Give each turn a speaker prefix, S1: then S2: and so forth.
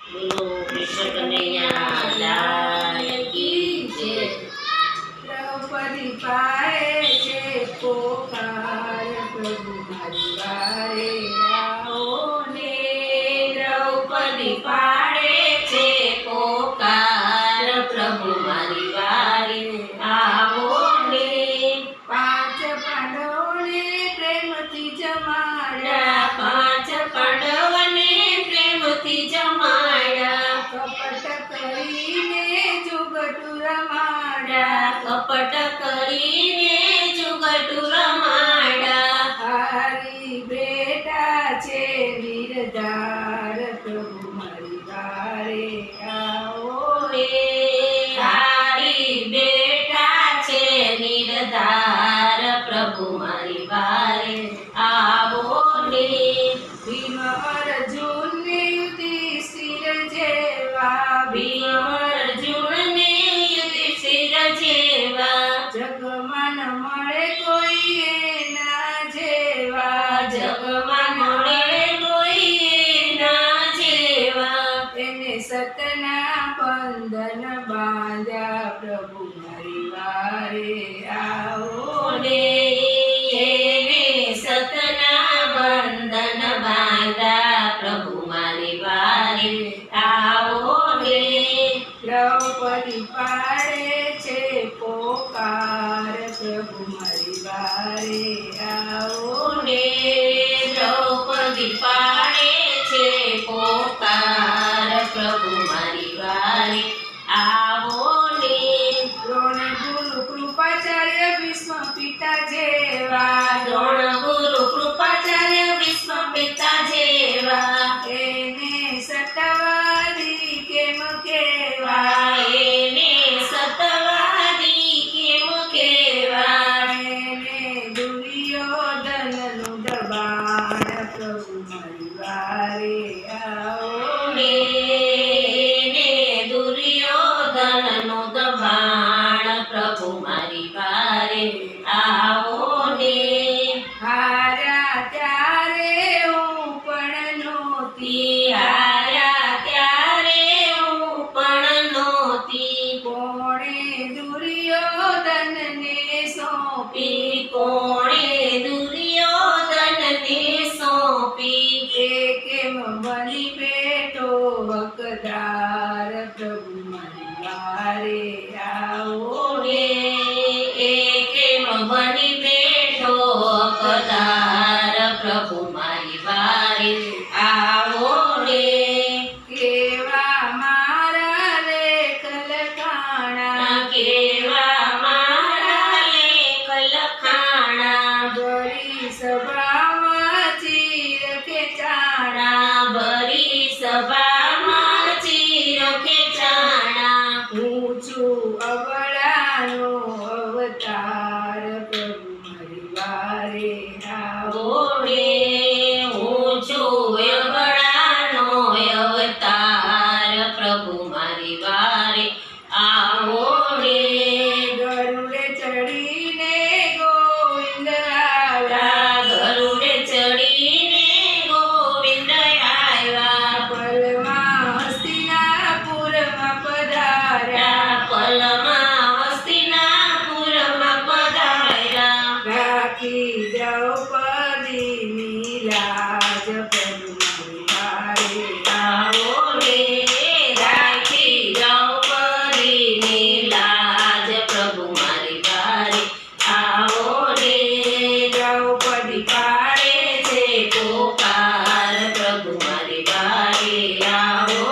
S1: બોલો કૃષ્ણ કનૈયા લાલ કી જય।
S2: દ્રૌપદી પાડે છે પોકાર, પ્રભુ મારી વારે આવો ને।
S1: દ્રૌપદી પાડે છે પોકાર, પ્રભુ મારી વારે આવો ને।
S2: પાંચ પાંડવોને પ્રેમથી જમાડ્યા,
S1: પાંચ પાંડવોને પ્રેમથી જમાડ્યા।
S2: કપટ કરીને જુગટુ રમાડ્યા,
S1: કપટ કરીને જુગટુ રમાડ્યા।
S2: હારી બેટા છે વીરધાર, પ્રભુ મારી વારે આવો
S1: રે હારી બેટા છે નિર્ધાર, પ્રભુ મારી વારે આવો ને।
S2: ભીમ અર્જુનને યુધિષ્ઠિર જેવા,
S1: ભીમ અર્જુનને યુધિષ્ઠિર જેવા,
S2: જગમાં ન મળે કોઈ એના જેવા,
S1: જગમાં મળે કોઈ એના જેવા।
S2: એને સતના બંધન બાંધ્યા, પ્રભુ મારી વારે આવો
S1: ને એને સતના બંધન બાંધ્યા, પ્રભુ મારી વારે આવો ને।
S2: દ્રૌપદી પાડે છે પોકાર, પ્રભુ મારી વારે આવો
S1: ને દ્રૌપદી પાડે છે પોકાર, પ્રભુ મારી વારે આવો ને।
S2: દ્રોણ ગુરુ કૃપાચાર્ય ભીષ્મ પિતા જેવા,
S1: દ્રોણ ગુરુ કૃપાચાર્ય ભીષ્મ પિતા જેવા,
S2: એને સતવાદી કેમ કેવા,
S1: એને સતવાદી કેમ કેવા।
S2: એને દુર્યોધનનું દબાણ, પ્રભુ મારી વારે આવો
S1: ને દુર્યોધનનું દબાણ, પ્રભુ મારી વારે આવો ને।
S2: હાર્યા ત્યારે હું પણ નહોતી,
S1: હાર્યા ત્યારે હું પણ નહોતી,
S2: કોણે દુર્યોધનને સોંપી,
S1: કોણે દુર્યોધનને સોંપી।
S2: એ કેમ બની બેઠો હકદાર, પ્રભુ મારી વારે આવો
S1: ને એ કેમ બની બેઠો હકદાર, પ્રભુ મારી વારે આવો ને।
S2: કેવા મારા લેખ લખાણા,
S1: કેવા મારા લેખ લખાણા,
S2: ભરી સભામાં ચીર ખેંચાણા,
S1: ભરી સભામાં ચીર ખેંચાણા।
S2: હું છું અબળાનો અવતાર, પ્રભુ મારી વારે આવો
S1: ને હું છું અબળાનો અવતાર, પ્રભુ મારી વારે આવો ને।
S2: ગરુડે ચડીને ગોવિંદ આવ્યા,
S1: ગરુડે ચડીને ગોવિંદ આવ્યા,
S2: પલમાં હસ્તિનાપુરમાં પધાર્યા,
S1: પલમાં હસ્તિનાપુરમાં પધાર્યા।
S2: રાખી દ્રૌપદીની લાજ, પ્રભુ મારી વારે
S1: આવો ને રાખી દ્રૌપદીની લાજ, પ્રભુ મારી વારે આવો ને।
S2: દ્રૌપદી
S1: પાડે છે પોકાર, પ્રભુ મારી વારે આવો